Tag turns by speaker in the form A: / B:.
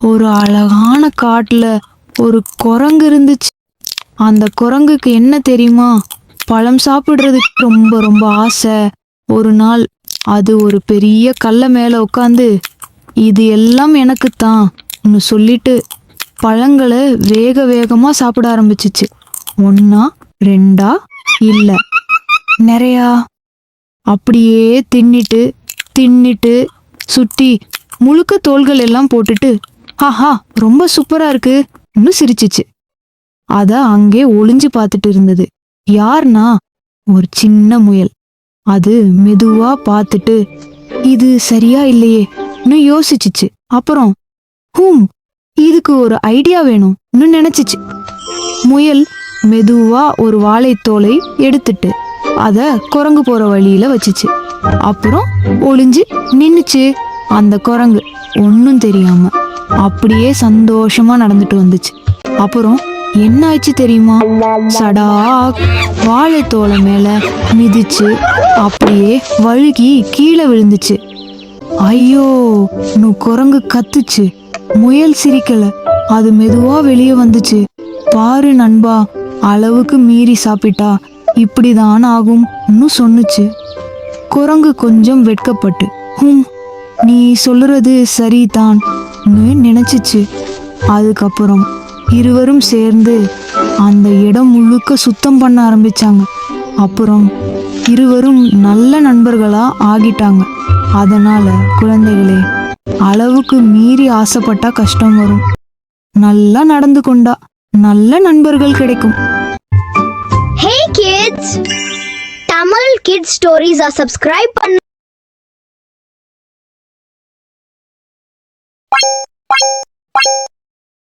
A: ஒரு அழகான காட்டுல ஒரு குரங்கு இருந்துச்சு. அந்த குரங்குக்கு என்ன தெரியுமா, பழம் சாப்பிடுறதுக்கு ரொம்ப ரொம்ப ஆசை. ஒரு நாள் அது ஒரு பெரிய கல்ல மேல உட்காந்து, இது எல்லாம் எனக்குத்தான் சொல்லிட்டு பழங்களை வேக வேகமா சாப்பிட ஆரம்பிச்சிச்சு. ஒன்னா ரெண்டா இல்ல நிறையா. அப்படியே தின்னிட்டு தின்னிட்டு சுத்தி முழுக்க தோள்கள் எல்லாம் போட்டுட்டு, ஆஹா ரொம்ப சூப்பரா இருக்கு சிரிச்சிச்சு. அத அங்கே ஒளிஞ்சு பார்த்துட்டு இருந்தது யார்னா, ஒரு சின்ன முயல். அது மெதுவா பார்த்துட்டு, இது சரியா இல்லையே யோசிச்சுச்சு. அப்புறம் இதுக்கு ஒரு ஐடியா வேணும்னு நினைச்சிச்சு. முயல் மெதுவா ஒரு வாழைத்தோலை எடுத்துட்டு அத குரங்கு போற வழியில வச்சுச்சு. அப்புறம் ஒளிஞ்சு நின்னுச்சு. அந்த குரங்கு ஒன்னும் தெரியாம அப்படியே சந்தோஷமா நடந்துட்டு வந்துச்சு. அப்புறம் என்ன ஆச்சு தெரியுமா, சடா வாழைத்தோலை மேல மிதிச்சு அப்படியே வழுகி கீழே விழுந்துச்சு. ஐயோ குரங்கு கத்துச்சு. முயல் சிரிக்கல, அது மெதுவா வெளியே வந்துச்சு. பாரு நண்பா, அளவுக்கு மீறி சாப்பிட்டா இப்படிதான் ஆகும்னு சொன்னுச்சு. குரங்கு கொஞ்சம் வெட்கப்பட்டு, நீ சொல்றது சரிதான் நினைச்சிச்சு. அதுக்கப்புறம் இருவரும் சேர்ந்து அந்த இடம் முழுக்க சுத்தம் பண்ண ஆரம்பிச்சாங்க. அப்புறம் இருவரும் நல்ல நண்பர்களா ஆகிட்டாங்க. அதனால குழந்தைகளே, அளவுக்கு மீறி ஆசைப்பட்டா கஷ்டம் வரும். நல்லா நடந்து கொண்டா நல்ல நண்பர்கள் கிடைக்கும்.
B: Hey kids, Tamil Kids Stories are subscribe பண்ணு.